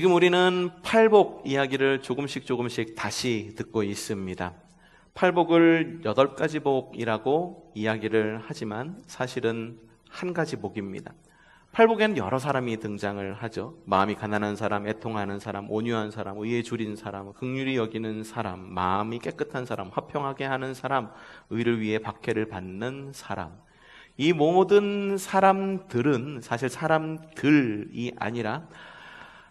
지금 우리는 팔복 이야기를 조금씩 다시 듣고 있습니다. 팔복을 8가지 복이라고 이야기를 하지만 사실은 한 가지 복입니다. 팔복에는 여러 사람이 등장을 하죠. 마음이 가난한 사람, 애통하는 사람, 온유한 사람, 의에 줄인 사람, 긍휼히 여기는 사람, 마음이 깨끗한 사람, 화평하게 하는 사람, 의를 위해 박해를 받는 사람. 이 모든 사람들은 사실 사람들이 아니라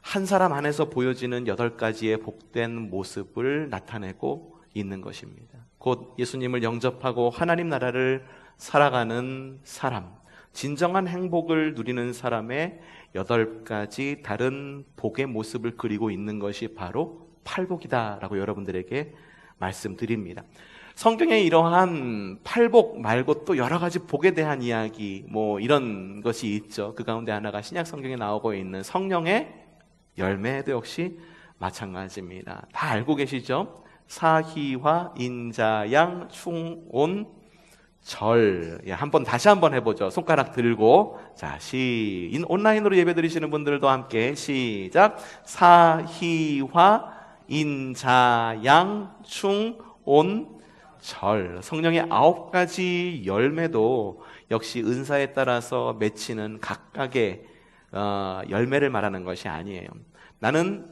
한 사람 안에서 보여지는 8가지의 복된 모습을 나타내고 있는 것입니다. 곧 예수님을 영접하고 하나님 나라를 살아가는 사람, 진정한 행복을 누리는 사람의 8가지 다른 복의 모습을 그리고 있는 것이 바로 팔복이다라고 여러분들에게 말씀드립니다. 성경에 이러한 팔복 말고 또 여러 가지 복에 대한 이야기 이런 것이 있죠. 그 가운데 하나가 신약 성경에 나오고 있는 성령의 열매도 역시 마찬가지입니다. 다 알고 계시죠? 사희화, 인자양, 충온, 절. 다시 한번 해보죠. 손가락 들고. 자, 온라인으로 예배 드리시는 분들도 함께 시작. 사희화, 인자양, 충온, 절. 성령의 9가지 열매도 역시 은사에 따라서 맺히는 각각의 열매를 말하는 것이 아니에요. 나는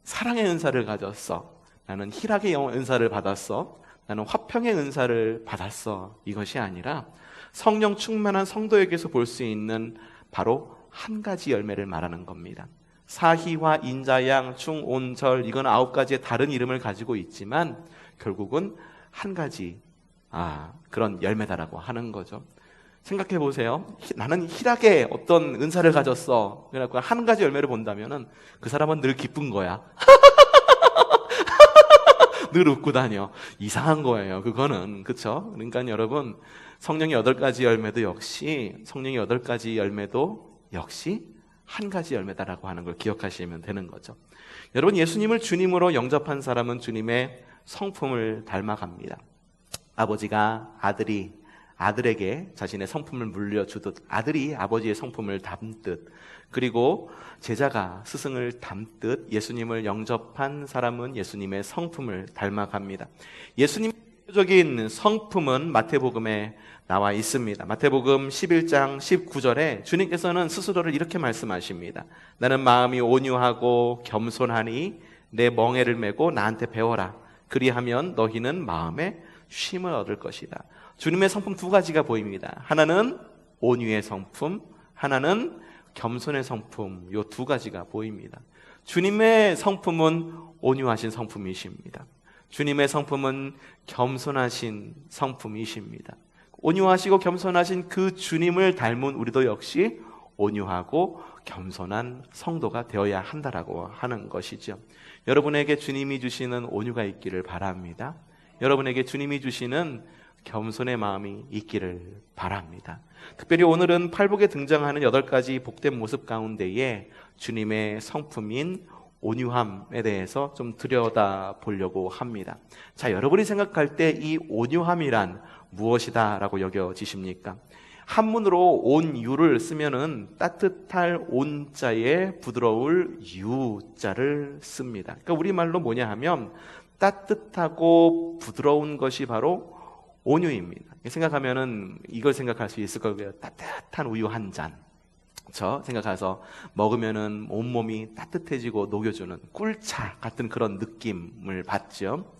사랑의 은사를 가졌어. 나는 희락의 은사를 받았어. 나는 화평의 은사를 받았어. 이것이 아니라 성령 충만한 성도에게서 볼 수 있는 바로 한 가지 열매를 말하는 겁니다. 사희화, 인자양, 충온절, 이건 9가지의 다른 이름을 가지고 있지만 결국은 한 가지 그런 열매다라고 하는 거죠. 생각해 보세요. 나는 희락의 어떤 은사를 가졌어. 그래갖고 한 가지 열매를 본다면은 그 사람은 늘 기쁜 거야. 늘 웃고 다녀. 이상한 거예요. 그거는. 그쵸? 그러니까 여러분, 성령의 8가지 열매도 역시 한 가지 열매다라고 하는 걸 기억하시면 되는 거죠. 여러분, 예수님을 주님으로 영접한 사람은 주님의 성품을 닮아갑니다. 아버지가 아들에게 자신의 성품을 물려주듯 아들이 아버지의 성품을 담듯, 그리고 제자가 스승을 담듯 예수님을 영접한 사람은 예수님의 성품을 닮아갑니다. 예수님의 대표적인 성품은 마태복음에 나와 있습니다. 마태복음 11장 19절에 주님께서는 스스로를 이렇게 말씀하십니다. 나는 마음이 온유하고 겸손하니 내 멍에를 메고 나한테 배워라. 그리하면 너희는 마음에 쉼을 얻을 것이다. 주님의 성품 2가지가 보입니다. 하나는 온유의 성품, 하나는 겸손의 성품. 이 2가지가 보입니다. 주님의 성품은 온유하신 성품이십니다. 주님의 성품은 겸손하신 성품이십니다. 온유하시고 겸손하신 그 주님을 닮은 우리도 역시 온유하고 겸손한 성도가 되어야 한다라고 하는 것이죠. 여러분에게 주님이 주시는 온유가 있기를 바랍니다. 여러분에게 주님이 주시는 겸손의 마음이 있기를 바랍니다. 특별히 오늘은 팔복에 등장하는 8가지 복된 모습 가운데에 주님의 성품인 온유함에 대해서 좀 들여다보려고 합니다. 자, 여러분이 생각할 때 이 온유함이란 무엇이다 라고 여겨지십니까? 한문으로 온유를 쓰면은 따뜻할 온자에 부드러울 유자를 씁니다. 그러니까 우리말로 뭐냐 하면 따뜻하고 부드러운 것이 바로 온유입니다. 생각하면은 이걸 생각할 수 있을 거고요. 따뜻한 우유 한 잔. 그렇죠? 생각해서 먹으면은 온몸이 따뜻해지고 녹여주는 꿀차 같은 그런 느낌을 받죠.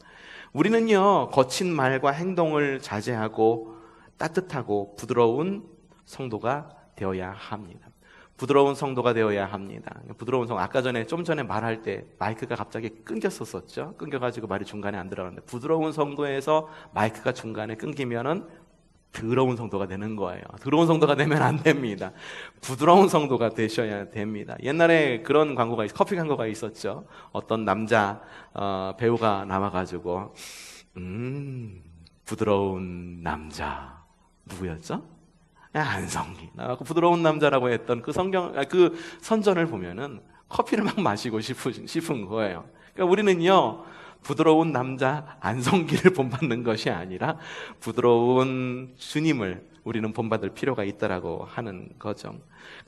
우리는요, 거친 말과 행동을 자제하고 따뜻하고 부드러운 성도가 되어야 합니다. 부드러운 성도가 되어야 합니다. 부드러운 성, 좀 전에 말할 때 마이크가 갑자기 끊겼었죠. 끊겨가지고 말이 중간에 안 들어갔는데, 부드러운 성도에서 마이크가 중간에 끊기면은 더러운 성도가 되는 거예요. 더러운 성도가 되면 안 됩니다. 부드러운 성도가 되셔야 됩니다. 옛날에 그런 커피 광고가 있었죠. 어떤 남자 배우가 나와가지고 부드러운 남자 누구였죠? 안성기 나와서 부드러운 남자라고 했던 그 선전을 보면은 커피를 막 마시고 싶은 거예요. 그러니까 우리는요, 부드러운 남자 안성기를 본받는 것이 아니라 부드러운 주님을 우리는 본받을 필요가 있다라고 하는 거죠.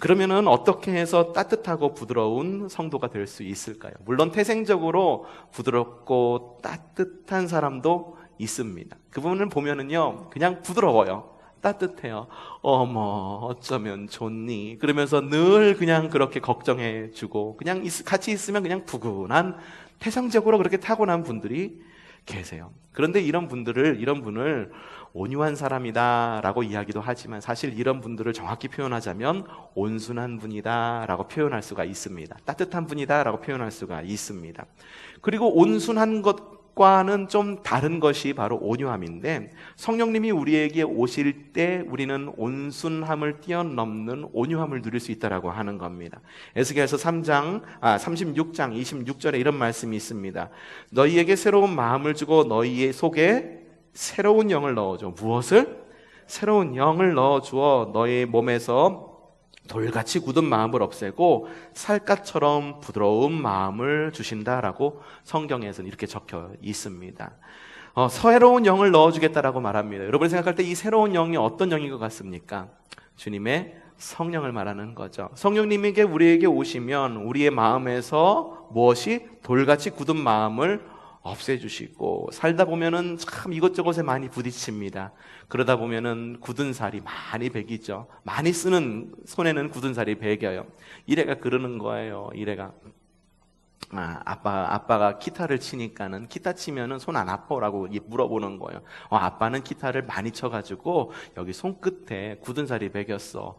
그러면은 어떻게 해서 따뜻하고 부드러운 성도가 될 수 있을까요? 물론 태생적으로 부드럽고 따뜻한 사람도 있습니다. 그 부분을 보면은요, 그냥 부드러워요. 따뜻해요. 어머, 어쩌면 좋니? 그러면서 늘 그냥 그렇게 걱정해주고, 그냥 같이 있으면 그냥 부근한, 태생적으로 그렇게 타고난 분들이 계세요. 그런데 이런 분을 온유한 사람이다라고 이야기도 하지만 사실 이런 분들을 정확히 표현하자면 온순한 분이다라고 표현할 수가 있습니다. 따뜻한 분이다라고 표현할 수가 있습니다. 그리고 온순한 것과는 좀 다른 것이 바로 온유함인데, 성령님이 우리에게 오실 때 우리는 온순함을 뛰어넘는 온유함을 누릴 수 있다라고 하는 겁니다. 에스겔서 36장 26절에 이런 말씀이 있습니다. 너희에게 새로운 마음을 주고 너희의 속에 새로운 영을 넣어줘. 무엇을? 새로운 영을 넣어주어 너희 몸에서 돌같이 굳은 마음을 없애고 살갗처럼 부드러운 마음을 주신다라고 성경에서는 이렇게 적혀 있습니다. 새로운 영을 넣어주겠다라고 말합니다. 여러분이 생각할 때 이 새로운 영이 어떤 영인 것 같습니까? 주님의 성령을 말하는 거죠. 성령님에게 우리에게 오시면 우리의 마음에서 무엇이? 돌같이 굳은 마음을 없애주시고, 살다 보면은 참 이것저것에 많이 부딪힙니다. 그러다 보면은 굳은 살이 많이 배기죠. 많이 쓰는 손에는 굳은 살이 배겨요. 이래가 그러는 거예요. 이래가 아빠가 기타를 치니까는 기타 치면은 손 안 아파라고 물어보는 거예요. 아빠는 기타를 많이 쳐가지고 여기 손끝에 굳은 살이 배겼어.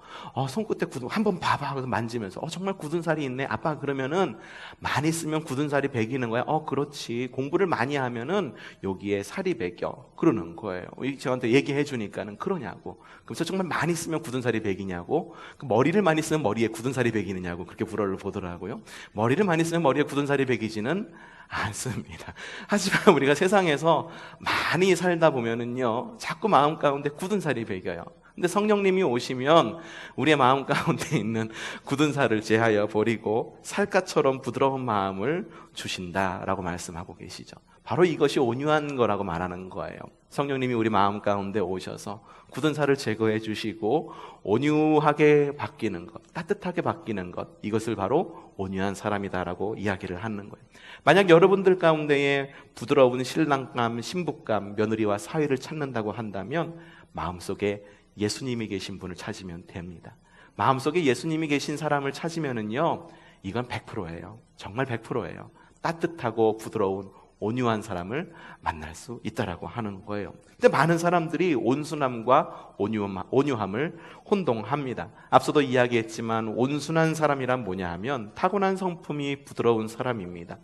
손끝에 한번 봐봐. 그래서 만지면서 정말 굳은 살이 있네. 아빠 그러면은 많이 쓰면 굳은 살이 배기는 거야. 그렇지. 공부를 많이 하면은 여기에 살이 배겨. 그러는 거예요. 저한테 얘기해 주니까는 그러냐고. 그래서 정말 많이 쓰면 굳은 살이 배기냐고. 머리를 많이 쓰면 머리에 굳은 살이 배기느냐고 그렇게 불어를 보더라고요. 머리를 많이 쓰면 머리에 굳은 살이 배기지는 않습니다. 하지만 우리가 세상에서 많이 살다 보면은요, 자꾸 마음 가운데 굳은 살이 배겨요. 근데 성령님이 오시면 우리의 마음 가운데 있는 굳은 살을 제하여 버리고 살갗처럼 부드러운 마음을 주신다라고 말씀하고 계시죠. 바로 이것이 온유한 거라고 말하는 거예요. 성령님이 우리 마음 가운데 오셔서 굳은 살을 제거해 주시고 온유하게 바뀌는 것, 따뜻하게 바뀌는 것, 이것을 바로 온유한 사람이다라고 이야기를 하는 거예요. 만약 여러분들 가운데에 부드러운 신랑감, 신부감, 며느리와 사위를 찾는다고 한다면 마음속에 예수님이 계신 분을 찾으면 됩니다. 마음속에 예수님이 계신 사람을 찾으면은요, 이건 100%예요. 정말 100%예요. 따뜻하고 부드러운 온유한 사람을 만날 수 있다라고 하는 거예요. 근데 많은 사람들이 온순함과 온유함을 혼동합니다. 앞서도 이야기했지만 온순한 사람이란 뭐냐 하면 타고난 성품이 부드러운 사람입니다.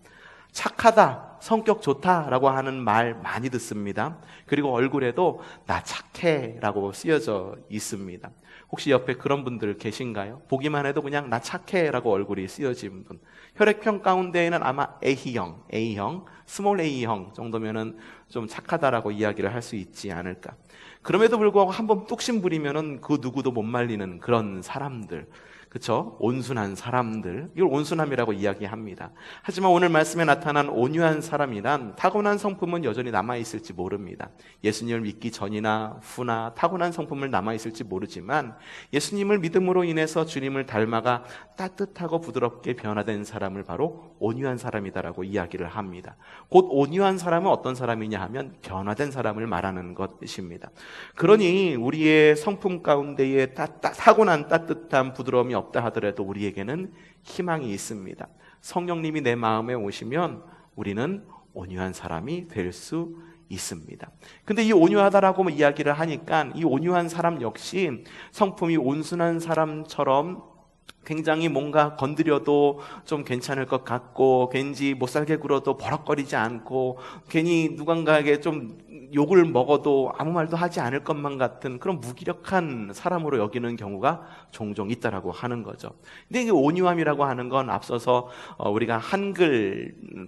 착하다, 성격 좋다라고 하는 말 많이 듣습니다. 그리고 얼굴에도 나 착해라고 쓰여져 있습니다. 혹시 옆에 그런 분들 계신가요? 보기만 해도 그냥 나 착해라고 얼굴이 쓰여진 분. 혈액형 가운데에는 아마 A형, 스몰 A형 정도면은 좀 착하다라고 이야기를 할 수 있지 않을까. 그럼에도 불구하고 한번 뚝심 부리면은 그 누구도 못 말리는 그런 사람들. 그렇죠? 온순한 사람들, 이걸 온순함이라고 이야기합니다. 하지만 오늘 말씀에 나타난 온유한 사람이란 타고난 성품은 여전히 남아있을지 모릅니다. 예수님을 믿기 전이나 후나 타고난 성품을 남아있을지 모르지만 예수님을 믿음으로 인해서 주님을 닮아가 따뜻하고 부드럽게 변화된 사람을 바로 온유한 사람이다라고 이야기를 합니다. 곧 온유한 사람은 어떤 사람이냐 하면 변화된 사람을 말하는 것입니다. 그러니 우리의 성품 가운데에 타고난 따뜻한 부드러움이 없다 하더라도 우리에게는 희망이 있습니다. 성령님이 내 마음에 오시면 우리는 온유한 사람이 될 수 있습니다. 근데 이 온유하다라고 이야기를 하니까 이 온유한 사람 역시 성품이 온순한 사람처럼 굉장히 뭔가 건드려도 좀 괜찮을 것 같고 괜히 못살게 굴어도 버럭거리지 않고 괜히 누군가에게 좀 욕을 먹어도 아무 말도 하지 않을 것만 같은 그런 무기력한 사람으로 여기는 경우가 종종 있다라고 하는 거죠. 근데 이 온유함이라고 하는 건 앞서서 우리가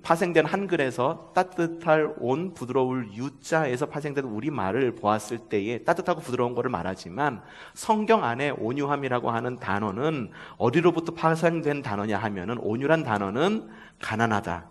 파생된 한글에서 따뜻할 온 부드러울 유자에서 파생된 우리말을 보았을 때에 따뜻하고 부드러운 거를 말하지만 성경 안에 온유함이라고 하는 단어는 어디로부터 파생된 단어냐 하면은 온유란 단어는 가난하다,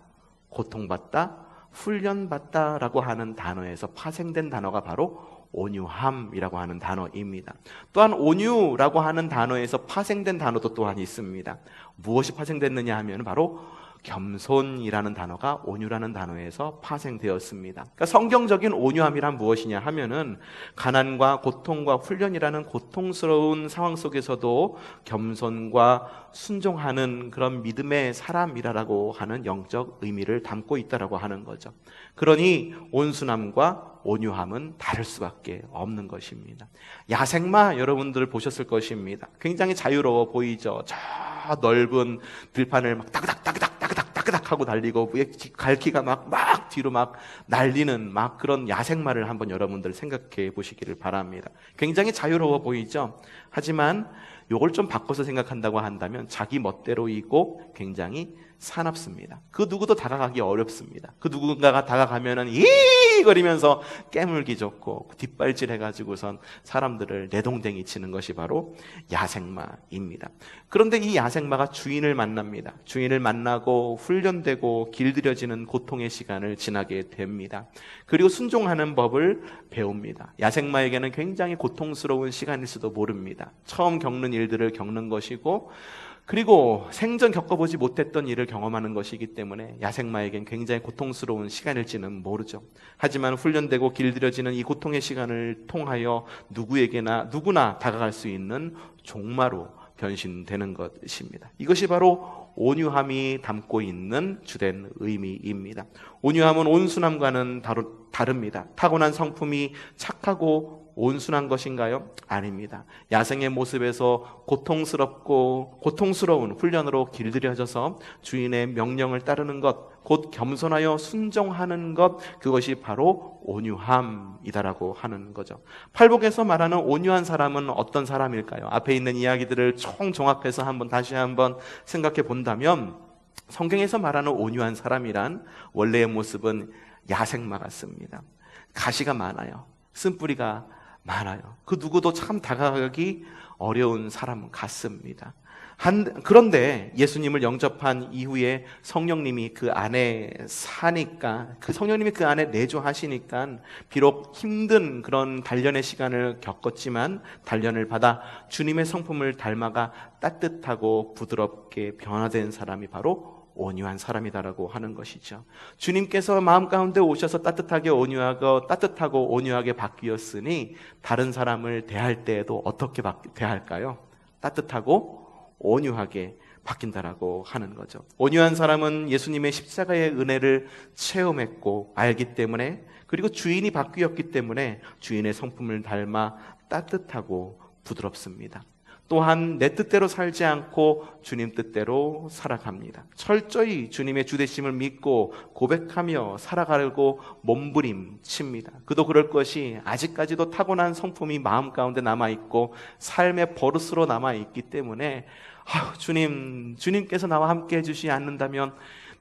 고통받다, 훈련받다라고 하는 단어에서 파생된 단어가 바로 온유함이라고 하는 단어입니다. 또한 온유라고 하는 단어에서 파생된 단어도 또한 있습니다. 무엇이 파생됐느냐 하면 바로 겸손이라는 단어가 온유라는 단어에서 파생되었습니다. 그러니까 성경적인 온유함이란 무엇이냐 하면은 가난과 고통과 훈련이라는 고통스러운 상황 속에서도 겸손과 순종하는 그런 믿음의 사람이라고 하는 영적 의미를 담고 있다라고 하는 거죠. 그러니 온순함과 온유함은 다를 수밖에 없는 것입니다. 야생마 여러분들 보셨을 것입니다. 굉장히 자유로워 보이죠. 저 넓은 들판을 막 따그닥 하고 달리고 갈퀴가 막 뒤로 막 날리는 막 그런 야생마를 한번 여러분들 생각해 보시기를 바랍니다. 굉장히 자유로워 보이죠. 하지만 요걸 좀 바꿔서 생각한다고 한다면 자기 멋대로이고 굉장히 사납습니다. 그 누구도 다가가기 어렵습니다. 그 누군가가 다가가면은 이 거리면서 깨물기 좋고 뒷발질 해가지고선 사람들을 내동댕이 치는 것이 바로 야생마입니다. 그런데 이 야생마가 주인을 만납니다. 주인을 만나고 훈련되고 길들여지는 고통의 시간을 지나게 됩니다. 그리고 순종하는 법을 배웁니다. 야생마에게는 굉장히 고통스러운 시간일지도 모릅니다. 처음 겪는 일들을 겪는 것이고 그리고 생전 겪어보지 못했던 일을 경험하는 것이기 때문에 야생마에겐 굉장히 고통스러운 시간일지는 모르죠. 하지만 훈련되고 길들여지는 이 고통의 시간을 통하여 누구나 다가갈 수 있는 종마로 변신되는 것입니다. 이것이 바로 온유함이 담고 있는 주된 의미입니다. 온유함은 온순함과는 다릅니다. 타고난 성품이 착하고 온순한 것인가요? 아닙니다. 야생의 모습에서 고통스러운 훈련으로 길들여져서 주인의 명령을 따르는 것, 곧 겸손하여 순종하는 것, 그것이 바로 온유함이다라고 하는 거죠. 팔복에서 말하는 온유한 사람은 어떤 사람일까요? 앞에 있는 이야기들을 총종합해서 다시 한번 생각해 본다면 성경에서 말하는 온유한 사람이란 원래의 모습은 야생마 같습니다. 가시가 많아요. 쓴뿌리가 많아요. 그 누구도 참 다가가기 어려운 사람 같습니다. 그런데 예수님을 영접한 이후에 성령님이 그 안에 사니까, 그 성령님이 그 안에 내주하시니까 비록 힘든 그런 단련의 시간을 겪었지만 단련을 받아 주님의 성품을 닮아가 따뜻하고 부드럽게 변화된 사람이 바로 온유한 사람이다라고 하는 것이죠. 주님께서 마음 가운데 오셔서 따뜻하고 온유하게 바뀌었으니 다른 사람을 대할 때에도 어떻게 대할까요? 따뜻하고 온유하게 바뀐다라고 하는 거죠. 온유한 사람은 예수님의 십자가의 은혜를 체험했고 알기 때문에, 그리고 주인이 바뀌었기 때문에 주인의 성품을 닮아 따뜻하고 부드럽습니다. 또한 내 뜻대로 살지 않고 주님 뜻대로 살아갑니다. 철저히 주님의 주되심을 믿고 고백하며 살아가려고 몸부림칩니다. 그도 그럴 것이 아직까지도 타고난 성품이 마음 가운데 남아있고 삶의 버릇으로 남아있기 때문에 주님께서 나와 함께 해주시지 않는다면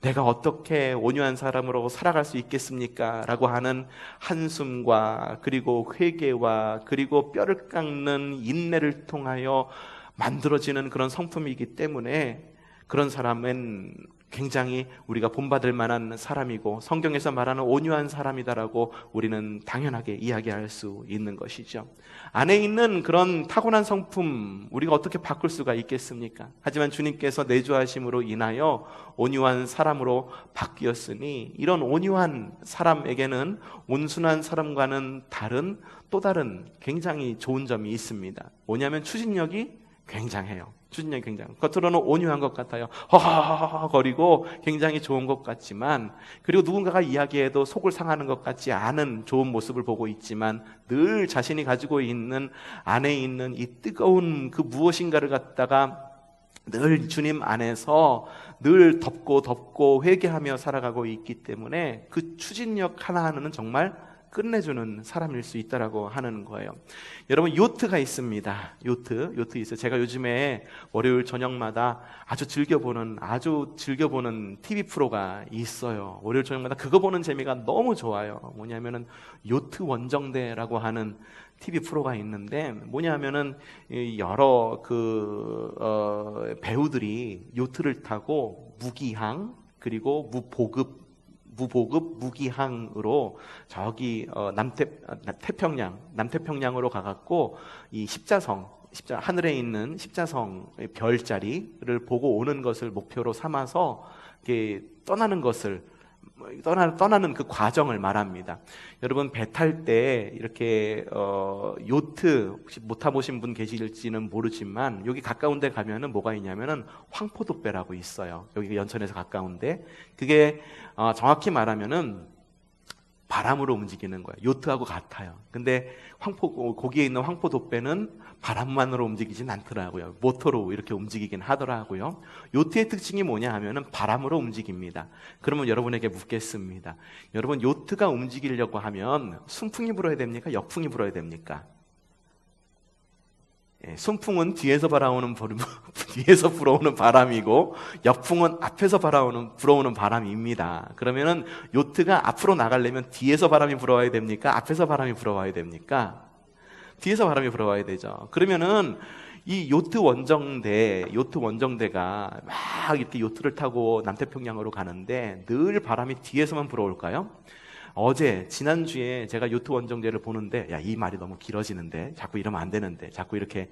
내가 어떻게 온유한 사람으로 살아갈 수 있겠습니까? 라고 하는 한숨과 그리고 회개와 그리고 뼈를 깎는 인내를 통하여 만들어지는 그런 성품이기 때문에 그런 사람은 굉장히 우리가 본받을 만한 사람이고 성경에서 말하는 온유한 사람이다라고 우리는 당연하게 이야기할 수 있는 것이죠. 안에 있는 그런 타고난 성품 우리가 어떻게 바꿀 수가 있겠습니까? 하지만 주님께서 내주하심으로 인하여 온유한 사람으로 바뀌었으니 이런 온유한 사람에게는 온순한 사람과는 또 다른 굉장히 좋은 점이 있습니다. 뭐냐면 추진력이 굉장해요. 겉으로는 온유한 것 같아요. 허허허허 거리고 굉장히 좋은 것 같지만, 그리고 누군가가 이야기해도 속을 상하는 것 같지 않은 좋은 모습을 보고 있지만 늘 자신이 가지고 있는 안에 있는 이 뜨거운 그 무엇인가를 갖다가 늘 주님 안에서 늘 덮고 회개하며 살아가고 있기 때문에 그 추진력 하나하나는 정말 끝내주는 사람일 수 있다라고 하는 거예요. 여러분, 요트가 있습니다. 요트 있어요. 제가 요즘에 월요일 저녁마다 아주 즐겨보는 TV 프로가 있어요. 월요일 저녁마다 그거 보는 재미가 너무 좋아요. 뭐냐면은 요트 원정대라고 하는 TV 프로가 있는데, 뭐냐면은 여러 배우들이 요트를 타고 무기항 그리고 무보급 무보급 무기항으로 저기 남태평양으로 가갖고 이 하늘에 있는 십자성의 별자리를 보고 오는 것을 목표로 삼아서 이렇게 떠나는 그 과정을 말합니다. 여러분, 배 탈 때 이렇게 요트 혹시 못 타보신 분 계실지는 모르지만 여기 가까운 데 가면은 뭐가 있냐면은 황포도배라고 있어요. 여기 연천에서 가까운데 그게 정확히 말하면은 바람으로 움직이는 거예요. 요트하고 같아요. 근데 거기에 있는 황포도배는 바람만으로 움직이진 않더라고요. 모터로 이렇게 움직이긴 하더라고요. 요트의 특징이 뭐냐 하면은 바람으로 움직입니다. 그러면 여러분에게 묻겠습니다. 여러분, 요트가 움직이려고 하면 순풍이 불어야 됩니까? 역풍이 불어야 됩니까? 순풍은 뒤에서 불어오는 바람이고 역풍은 앞에서 불어오는 바람입니다. 그러면은 요트가 앞으로 나가려면 뒤에서 바람이 불어와야 됩니까? 앞에서 바람이 불어와야 됩니까? 뒤에서 바람이 불어와야 되죠. 그러면은 이 요트 원정대가 막 이렇게 요트를 타고 남태평양으로 가는데 늘 바람이 뒤에서만 불어올까요? 지난주에 제가 요트 원정대를 보는데, 야, 이 말이 너무 길어지는데, 자꾸 이러면 안 되는데, 자꾸 이렇게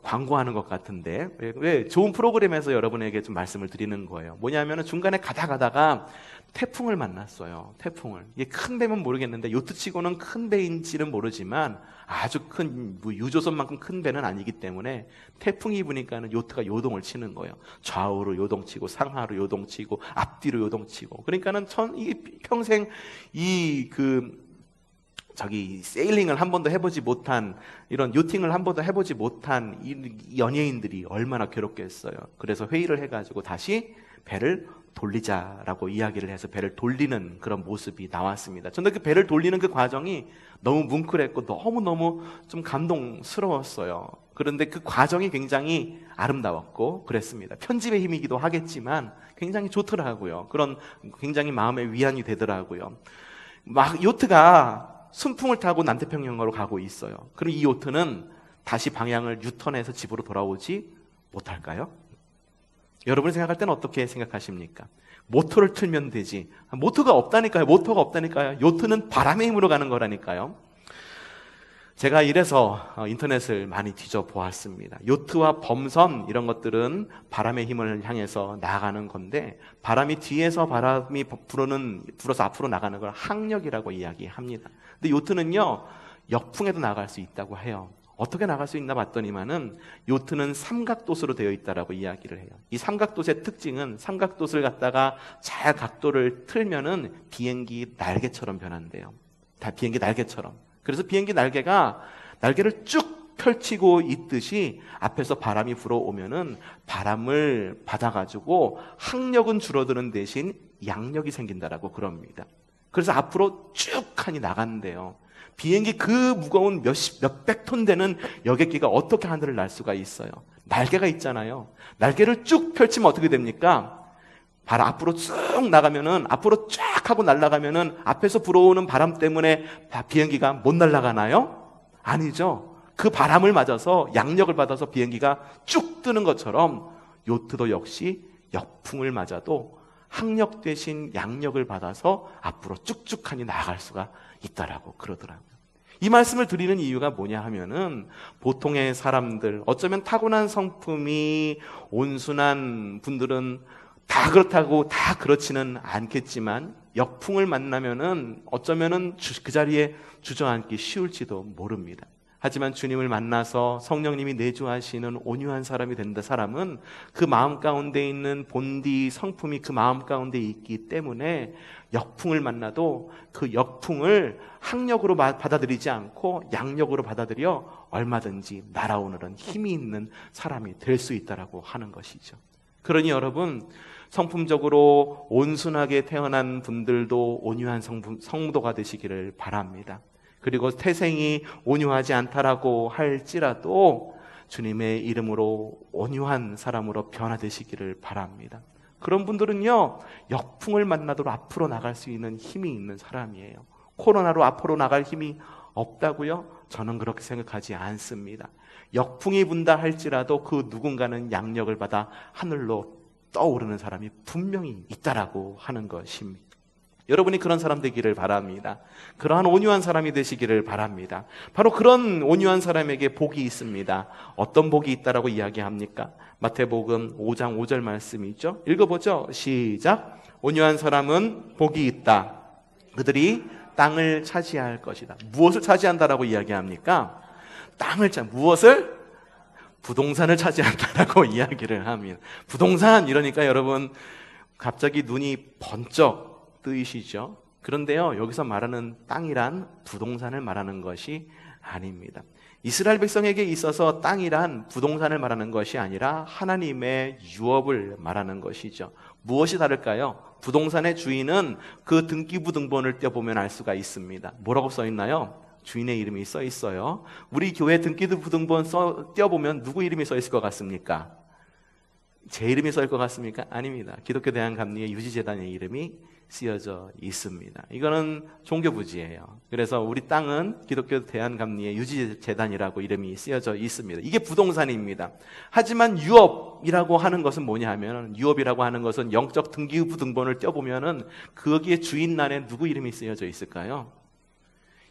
광고하는 것 같은데, 왜 좋은 프로그램에서 여러분에게 좀 말씀을 드리는 거예요. 뭐냐면은 중간에 가다가 태풍을 만났어요. 태풍을. 이게 큰 배면 모르겠는데, 요트치고는 큰 배인지는 모르지만, 아주 큰, 유조선만큼 큰 배는 아니기 때문에, 태풍이 부니까는 요트가 요동을 치는 거예요. 좌우로 요동치고, 상하로 요동치고, 앞뒤로 요동치고. 그러니까는 평생 세일링을 한 번도 해보지 못한, 이런 요팅을 한 번도 해보지 못한 이 연예인들이 얼마나 괴롭겠어요. 그래서 회의를 해가지고 다시 배를 돌리자라고 이야기를 해서 배를 돌리는 그런 모습이 나왔습니다. 저는 그 배를 돌리는 그 과정이 너무 뭉클했고 너무너무 좀 감동스러웠어요. 그런데 그 과정이 굉장히 아름다웠고 그랬습니다. 편집의 힘이기도 하겠지만 굉장히 좋더라고요. 그런 굉장히 마음의 위안이 되더라고요. 막 요트가 순풍을 타고 남태평양으로 가고 있어요. 그럼 이 요트는 다시 방향을 유턴해서 집으로 돌아오지 못할까요? 여러분이 생각할 때는 어떻게 생각하십니까? 모터를 틀면 되지. 모터가 없다니까요. 요트는 바람의 힘으로 가는 거라니까요. 제가 이래서 인터넷을 많이 뒤져보았습니다. 요트와 범선 이런 것들은 바람의 힘을 향해서 나아가는 건데 바람이 뒤에서 바람이 불어서 앞으로 나가는 걸 항력이라고 이야기합니다. 근데 요트는요, 역풍에도 나갈 수 있다고 해요. 어떻게 나갈 수 있나 봤더니만은 요트는 삼각돛으로 되어 있다라고 이야기를 해요. 이 삼각돛의 특징은 삼각돛을 갖다가 잘 각도를 틀면은 비행기 날개처럼 변한대요. 비행기 날개처럼. 그래서 비행기 날개를 쭉 펼치고 있듯이 앞에서 바람이 불어오면은 바람을 받아가지고 항력은 줄어드는 대신 양력이 생긴다라고 그럽니다. 그래서 앞으로 쭉 하니 나간대요. 비행기 그 무거운 몇백 톤 되는 여객기가 어떻게 하늘을 날 수가 있어요? 날개가 있잖아요. 날개를 쭉 펼치면 어떻게 됩니까? 앞으로 쭉 나가면은, 앞으로 쫙 하고 날아가면은 앞에서 불어오는 바람 때문에 비행기가 못 날아가나요? 아니죠. 그 바람을 맞아서 양력을 받아서 비행기가 쭉 뜨는 것처럼 요트도 역시 역풍을 맞아도 항력 대신 양력을 받아서 앞으로 쭉쭉하니 나아갈 수가 있다라고 그러더라고요. 이 말씀을 드리는 이유가 뭐냐 하면은 보통의 사람들, 어쩌면 타고난 성품이 온순한 분들은 다 그렇다고 다 그렇지는 않겠지만 역풍을 만나면은 어쩌면은 그 자리에 주저앉기 쉬울지도 모릅니다. 하지만 주님을 만나서 성령님이 내주하시는 온유한 사람이 된다. 사람은 그 마음 가운데 있는 본디 성품이 그 마음 가운데 있기 때문에 역풍을 만나도 그 역풍을 항력으로 받아들이지 않고 양력으로 받아들여 얼마든지 날아오는 힘이 있는 사람이 될 수 있다라고 하는 것이죠. 그러니 여러분, 성품적으로 온순하게 태어난 분들도 온유한 성도가 되시기를 바랍니다. 그리고 태생이 온유하지 않다라고 할지라도 주님의 이름으로 온유한 사람으로 변화되시기를 바랍니다. 그런 분들은요, 역풍을 만나도록 앞으로 나갈 수 있는 힘이 있는 사람이에요. 코로나로 앞으로 나갈 힘이 없다고요? 저는 그렇게 생각하지 않습니다. 역풍이 분다 할지라도 그 누군가는 양력을 받아 하늘로 떠오르는 사람이 분명히 있다라고 하는 것입니다. 여러분이 그런 사람 되기를 바랍니다. 그러한 온유한 사람이 되시기를 바랍니다. 바로 그런 온유한 사람에게 복이 있습니다. 어떤 복이 있다라고 이야기합니까? 마태복음 5장 5절 말씀이 있죠. 읽어보죠. 시작. 온유한 사람은 복이 있다. 그들이 땅을 차지할 것이다. 무엇을 차지한다라고 이야기합니까? 무엇을? 부동산을 차지한다라고 이야기를 합니다. 부동산 이러니까 여러분 갑자기 눈이 번쩍 뜨이시죠? 그런데요, 여기서 말하는 땅이란 부동산을 말하는 것이 아닙니다. 이스라엘 백성에게 있어서 땅이란 부동산을 말하는 것이 아니라 하나님의 유업을 말하는 것이죠. 무엇이 다를까요? 부동산의 주인은 그 등기부 등본을 떼보면 알 수가 있습니다. 뭐라고 써 있나요? 주인의 이름이 써 있어요. 우리 교회 등기부 등본 떼어보면 누구 이름이 써 있을 것 같습니까? 제 이름이 써 있을 것 같습니까? 아닙니다. 기독교 대한감리의 유지재단의 이름이 쓰여져 있습니다. 이거는 종교부지예요. 그래서 우리 땅은 기독교 대한감리의 유지재단이라고 이름이 쓰여져 있습니다. 이게 부동산입니다. 하지만 유업이라고 하는 것은 뭐냐 하면, 유업이라고 하는 것은 영적 등기부 등본을 떼어보면은 거기에 주인란에 누구 이름이 쓰여져 있을까요?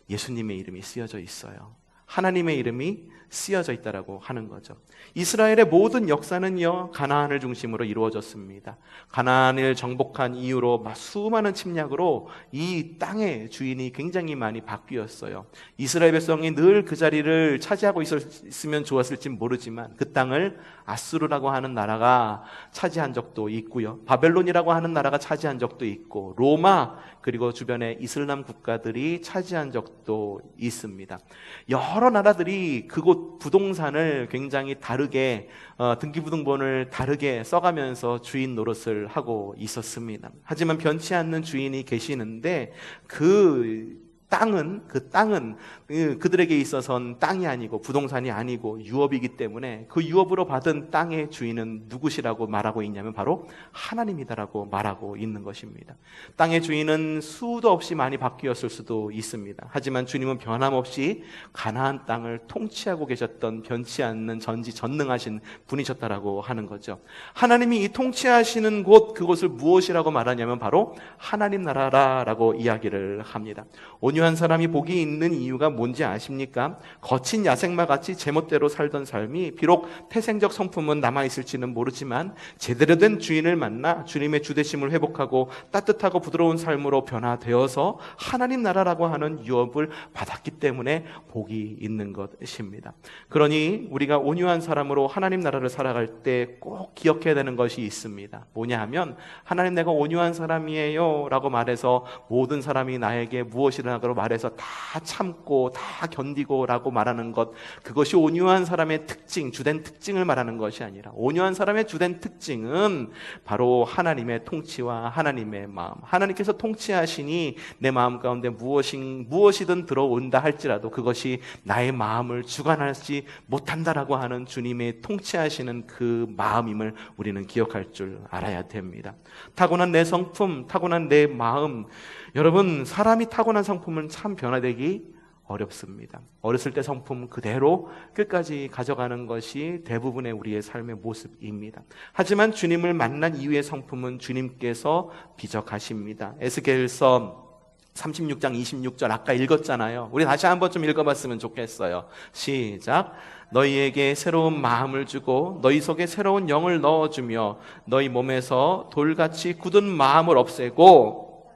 예수님의 이름이 쓰여져 있어요. 하나님의 이름이 쓰여져 있다라고 하는 거죠. 이스라엘의 모든 역사는요, 가나안을 중심으로 이루어졌습니다. 가나안을 정복한 이후로 수많은 침략으로 이 땅의 주인이 굉장히 많이 바뀌었어요. 이스라엘 백성이 늘 그 자리를 차지하고 있었으면 좋았을지 모르지만 그 땅을 아수르라고 하는 나라가 차지한 적도 있고요, 바벨론이라고 하는 나라가 차지한 적도 있고, 로마 그리고 주변의 이슬람 국가들이 차지한 적도 있습니다. 여러 나라들이 그곳 부동산을 굉장히 다르게 등기부등본을 다르게 써가면서 주인 노릇을 하고 있었습니다. 하지만 변치 않는 주인이 계시는데 그 땅은 그들에게 있어서는 땅이 아니고 부동산이 아니고 유업이기 때문에 그 유업으로 받은 땅의 주인은 누구시라고 말하고 있냐면 바로 하나님이다라고 말하고 있는 것입니다. 땅의 주인은 수도 없이 많이 바뀌었을 수도 있습니다. 하지만 주님은 변함없이 가나안 땅을 통치하고 계셨던 변치 않는 전지전능하신 분이셨다라고 하는 거죠. 하나님이 이 통치하시는 곳, 그곳을 무엇이라고 말하냐면 바로 하나님 나라라고 이야기를 합니다. 온유한 사람이 복이 있는 이유가 뭔지 아십니까? 거친 야생마 같이 제멋대로 살던 삶이 비록 태생적 성품은 남아있을지는 모르지만 제대로 된 주인을 만나 주님의 주되심을 회복하고 따뜻하고 부드러운 삶으로 변화되어서 하나님 나라라고 하는 유업을 받았기 때문에 복이 있는 것입니다. 그러니 우리가 온유한 사람으로 하나님 나라를 살아갈 때 꼭 기억해야 되는 것이 있습니다. 뭐냐 하면, 하나님 내가 온유한 사람이에요 라고 말해서 모든 사람이 나에게 무엇이라고 말해서 다 참고 다 견디고 라고 말하는 것, 그것이 온유한 사람의 특징, 주된 특징을 말하는 것이 아니라, 온유한 사람의 주된 특징은 바로 하나님의 통치와 하나님의 마음, 하나님께서 통치하시니 내 마음 가운데 무엇이든 들어온다 할지라도 그것이 나의 마음을 주관하지 못한다라고 하는 주님의 통치하시는 그 마음임을 우리는 기억할 줄 알아야 됩니다. 타고난 내 성품, 타고난 내 마음, 여러분, 사람이 타고난 성품은 참 변화되기 어렵습니다. 어렸을 때 성품 그대로 끝까지 가져가는 것이 대부분의 우리의 삶의 모습입니다. 하지만 주님을 만난 이후의 성품은 주님께서 비적하십니다. 에스겔서 36장 26절 아까 읽었잖아요. 우리 다시 한번 좀 읽어봤으면 좋겠어요. 시작. 너희에게 새로운 마음을 주고 너희 속에 새로운 영을 넣어주며 너희 몸에서 돌같이 굳은 마음을 없애고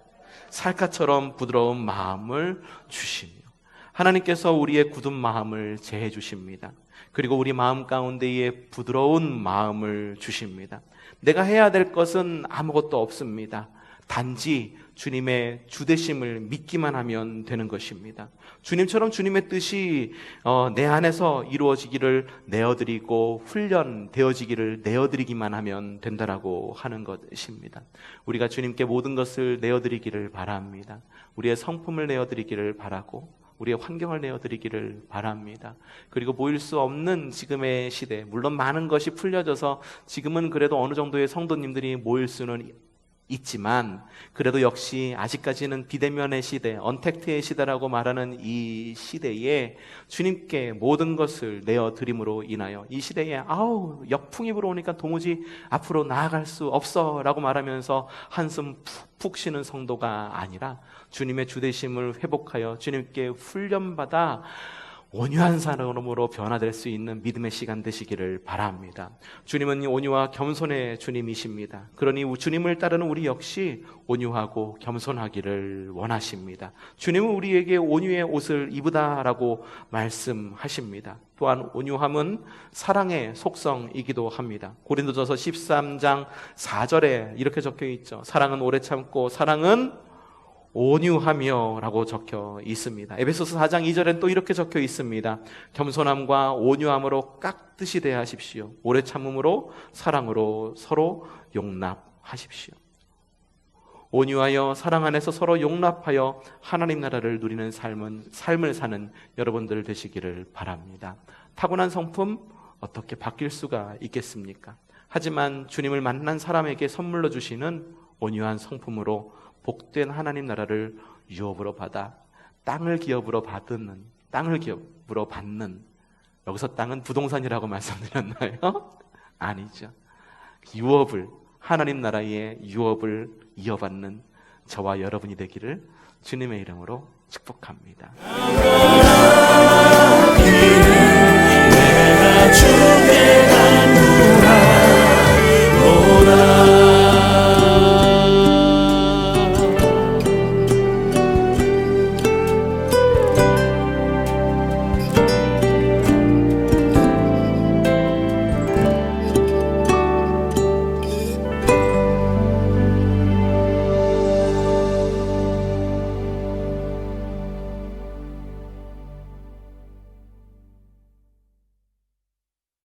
살갗처럼 부드러운 마음을 주시며, 하나님께서 우리의 굳은 마음을 제해 주십니다. 그리고 우리 마음 가운데에 부드러운 마음을 주십니다. 내가 해야 될 것은 아무것도 없습니다. 단지 주님의 주되심을 믿기만 하면 되는 것입니다. 주님처럼 주님의 뜻이 내 안에서 이루어지기를 내어드리고 훈련되어지기를 내어드리기만 하면 된다라고 하는 것입니다. 우리가 주님께 모든 것을 내어드리기를 바랍니다. 우리의 성품을 내어드리기를 바라고 우리의 환경을 내어드리기를 바랍니다. 그리고 모일 수 없는 지금의 시대, 물론 많은 것이 풀려져서 지금은 그래도 어느 정도의 성도님들이 모일 수는 있지만 그래도 역시 아직까지는 비대면의 시대, 언택트의 시대라고 말하는 이 시대에 주님께 모든 것을 내어드림으로 인하여 이 시대에 역풍이 불어오니까 도무지 앞으로 나아갈 수 없어 라고 말하면서 한숨 푹 쉬는 성도가 아니라 주님의 주되심을 회복하여 주님께 훈련받아 온유한 사람으로 변화될 수 있는 믿음의 시간 되시기를 바랍니다. 주님은 온유와 겸손의 주님이십니다. 그러니 주님을 따르는 우리 역시 온유하고 겸손하기를 원하십니다. 주님은 우리에게 온유의 옷을 입으다라고 말씀하십니다. 또한 온유함은 사랑의 속성이기도 합니다. 고린도전서 13장 4절에 이렇게 적혀 있죠. 사랑은 오래 참고 사랑은 온유하며 라고 적혀 있습니다. 에베소서 4장 2절엔 또 이렇게 적혀 있습니다. 겸손함과 온유함으로 깍듯이 대하십시오. 오래 참음으로 사랑으로 서로 용납하십시오. 온유하여 사랑 안에서 서로 용납하여 하나님 나라를 누리는 삶을 사는 여러분들 되시기를 바랍니다. 타고난 성품 어떻게 바뀔 수가 있겠습니까? 하지만 주님을 만난 사람에게 선물로 주시는 온유한 성품으로 복된 하나님 나라를 유업으로 받아 땅을 기업으로 받는, 여기서 땅은 부동산이라고 말씀드렸나요? 아니죠. 유업을, 하나님 나라의 유업을 이어받는 저와 여러분이 되기를 주님의 이름으로 축복합니다.